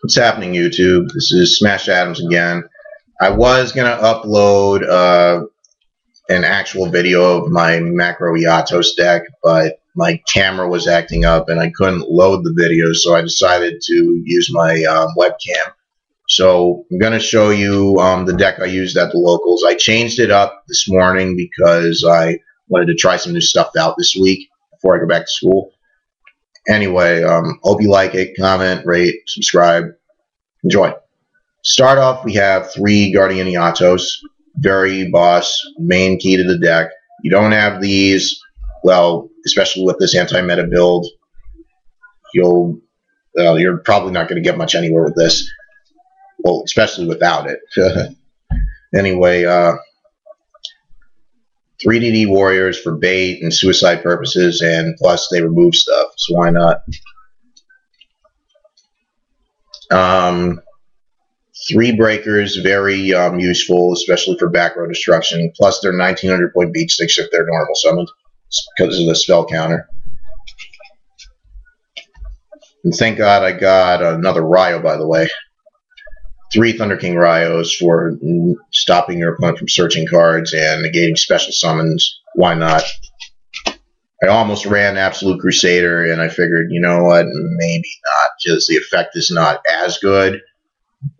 What's happening, YouTube? This is Smash Adams again. I was going to upload an actual video of my macro Eatos deck, but my camera was acting up and I couldn't load the video, so I decided to use my webcam. So I'm going to show you the deck I used at the locals. I changed it up this morning because I wanted to try some new stuff out this week before I go back to school. Anyway, hope you like it. Comment, rate, subscribe. Enjoy. Start off, we have 3 Guardian Eatos. Very boss, main key to the deck. You don't have these, well, especially with this anti-meta build, you're probably not going to get much anywhere with this. Well, especially without it. Anyway, 3DD warriors for bait and suicide purposes, and plus they remove stuff, so why not? 3 breakers, very useful, especially for back row destruction. Plus they're 1900 point beat sticks if they're normal summoned, because of the spell counter. And thank God I got another Ryo, by the way. 3 Thunder King Ryos for stopping your opponent from searching cards and negating special summons. Why not? I almost ran Absolute Crusader, and I figured, you know what, maybe not. Just the effect is not as good.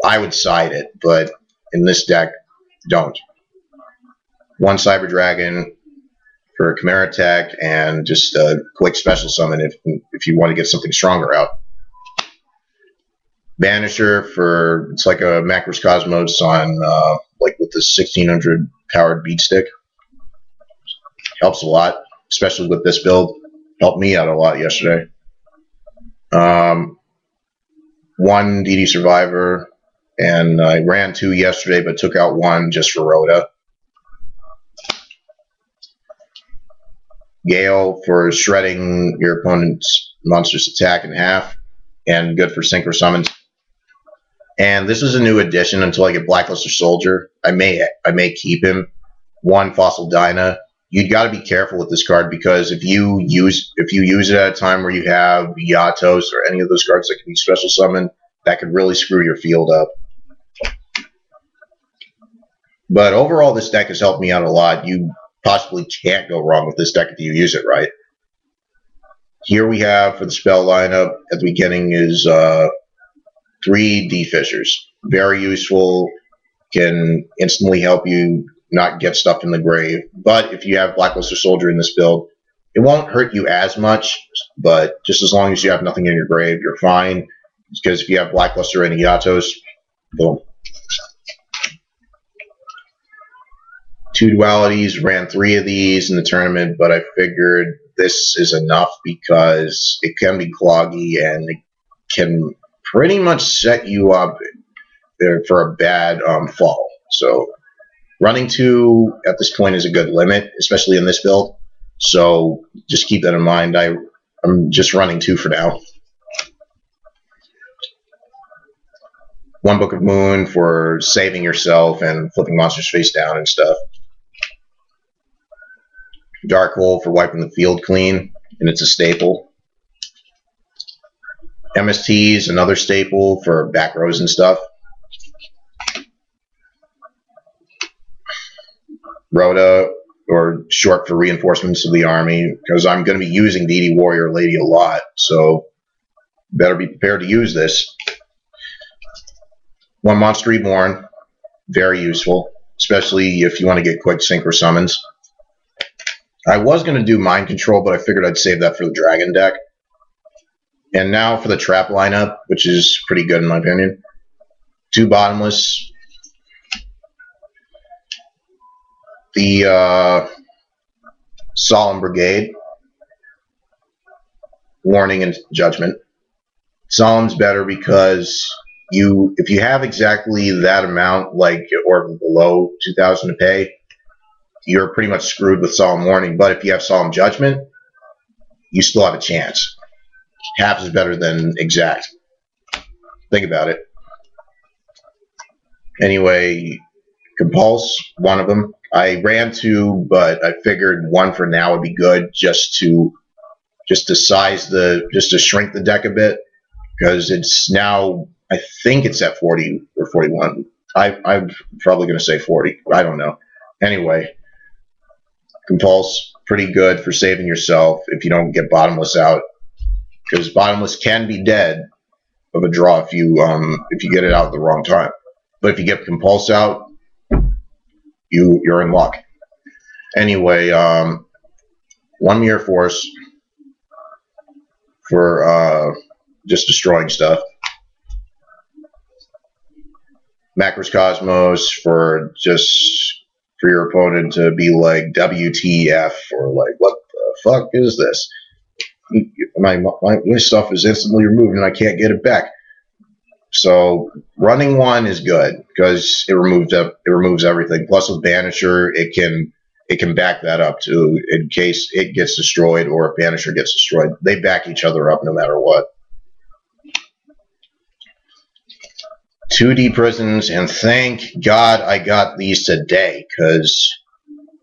I would side it, but in this deck, don't. 1 Cyber Dragon for a Chimera attack, and just a quick special summon if you want to get something stronger out. Banisher for, it's like a Macros Cosmos on, like with the 1600 powered beat stick. Helps a lot, especially with this build. Helped me out a lot yesterday. 1 DD Survivor, and I ran 2 yesterday, but took out 1 just for Rhoda. Gale for shredding your opponent's monster's attack in half, and good for synchro summons. And this is a new addition until I get Blackluster Soldier. I may keep him. 1 Fossil Dyna. You've got to be careful with this card, because if you use it at a time where you have Eatos or any of those cards that can be special summoned, that could really screw your field up. But overall, this deck has helped me out a lot. You possibly can't go wrong with this deck if you use it right. Here we have, for the spell lineup at the beginning, is 3 D-Fishers. Very useful. Can instantly help you not get stuff in the grave. But if you have Blackluster Soldier in this build, it won't hurt you as much, but just as long as you have nothing in your grave, you're fine. Because if you have Blackluster and Eatos, boom. 2 dualities, ran 3 of these in the tournament, but I figured this is enough because it can be cloggy and it can pretty much set you up for a bad fall. So running 2 at this point is a good limit, especially in this build. So just keep that in mind. I'm just running 2 for now. 1 Book of Moon for saving yourself and flipping monsters face down and stuff. Dark Hole for wiping the field clean, and it's a staple. MST is another staple for back rows and stuff. Rhoda, or short for reinforcements of the army, because I'm going to be using DD Warrior Lady a lot, so better be prepared to use this. 1 Monster Reborn, very useful, especially if you want to get quick synchro summons. I was going to do Mind Control, but I figured I'd save that for the Dragon deck. And now for the Trap lineup, which is pretty good in my opinion. 2 Bottomless. The Solemn Brigade. Warning and Judgment. Solemn's better because if you have exactly that amount, like, or below 2,000 to pay, you're pretty much screwed with Solemn Warning. But if you have Solemn Judgment, you still have a chance. Half is better than exact. Think about it. Anyway, Compulse, 1 of them. I ran 2, but I figured 1 for now would be good, just to shrink the deck a bit, because it's now I think it's at 40 or 41. I'm probably going to say 40. I don't know. Anyway, Compulse, pretty good for saving yourself if you don't get Bottomless out, because Bottomless can be dead of a draw if you get it out at the wrong time. But if you get Compulse out, you're in luck. Anyway, one Mirror Force for just destroying stuff. Macros Cosmos for your opponent to be like WTF or like what the fuck is this? My stuff is instantly removed and I can't get it back. So running one is good because it removes everything. Plus with Banisher, it can back that up too in case it gets destroyed or if Banisher gets destroyed. They back each other up no matter what. 2D prisons, and thank God I got these today because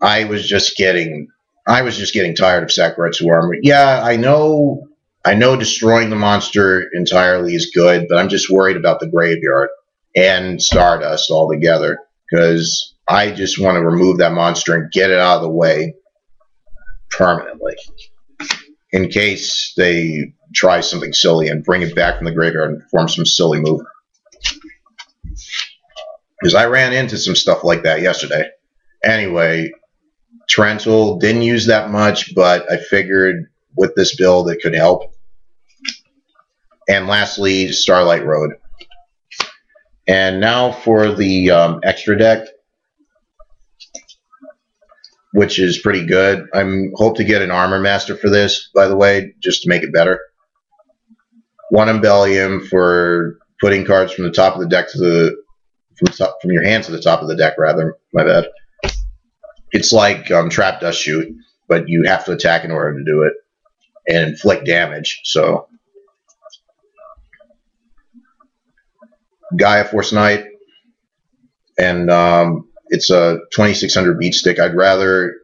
I was just getting tired of Sakuretsu armor. Yeah, I know destroying the monster entirely is good, but I'm just worried about the graveyard and Stardust altogether because I just want to remove that monster and get it out of the way permanently in case they try something silly and bring it back from the graveyard and perform some silly move. Because I ran into some stuff like that yesterday. Anyway, Torrential didn't use that much, but I figured with this build it could help. And lastly, Starlight Road. And now for the extra deck, which is pretty good. I hope to get an Armor Master for this, by the way, just to make it better. One Embellium for putting cards from the top of the deck to from your hand to the top of the deck, rather. My bad. It's like Trap Dust Shoot, but you have to attack in order to do it and inflict damage. So, Gaia Force Knight, and it's a 2600 beat stick. I'd rather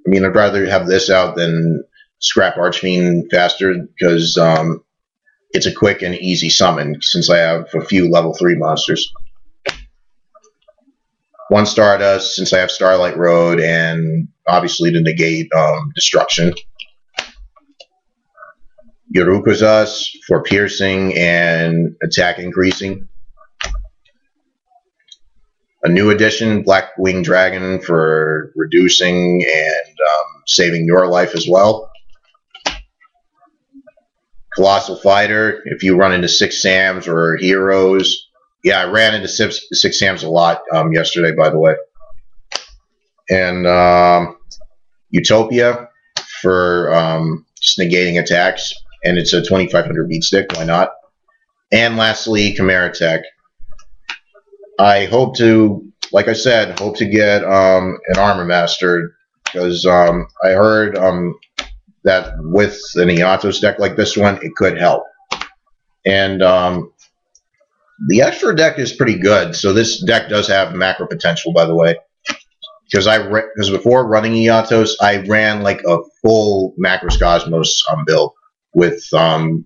have this out than scrap Archfiend faster because it's a quick and easy summon since I have a few level 3 monsters. One Stardust since I have Starlight Road and obviously to negate destruction. Yorukazas for piercing and attack increasing. A new addition, Black Winged Dragon for reducing and saving your life as well. Colossal Fighter, if you run into 6 Sams or Heroes. Yeah, I ran into 6 Sams a lot yesterday, by the way. And Utopia for just negating attacks. And it's a 2500 beat stick, why not? And lastly, Chimera Tech. I hope to, like I said, get an Armor Master because I heard that with an Eatos deck like this one, it could help. And the extra deck is pretty good. So this deck does have macro potential, by the way. Because before running Eatos, I ran like a full Macros Cosmos build with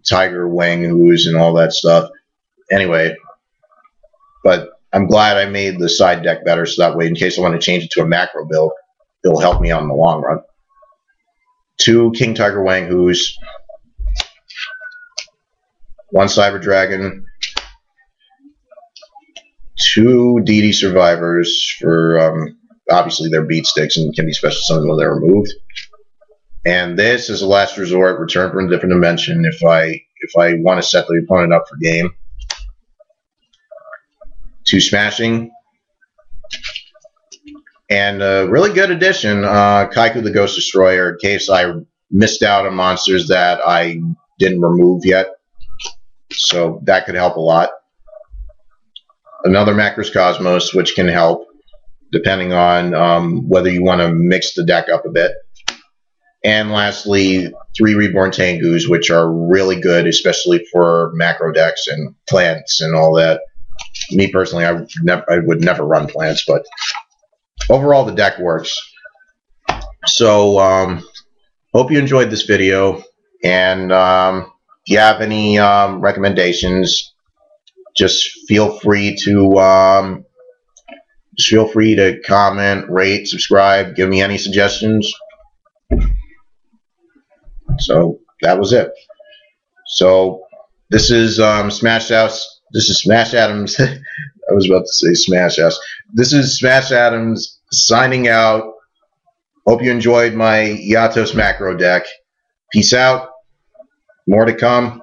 Tiger Wang-Hus and all that stuff. Anyway, but I'm glad I made the side deck better so that way in case I want to change it to a macro build, it'll help me out in the long run. 2 King Tiger Wang-Hus, 1 Cyber Dragon, 2 DD Survivors for obviously they're beat sticks and can be special summoned when they're removed. And this is a last resort, return from a different dimension if I want to set the opponent up for game. 2 Smashing. And a really good addition, Kaiku the Ghost Destroyer, in case I missed out on monsters that I didn't remove yet. So that could help a lot. Another Macros Cosmos, which can help, depending on whether you want to mix the deck up a bit. And lastly, 3 Reborn Tengus, which are really good, especially for macro decks and plants and all that. Me personally, I would never run plants, but overall the deck works. So hope you enjoyed this video, and if you have any recommendations, just feel free to comment, rate, subscribe, give me any suggestions. So that was it. So this is Smash House. This is Smash Adams. I was about to say Smash House. This is Smash Adams signing out. Hope you enjoyed my Eatos macro deck. Peace out. More to come.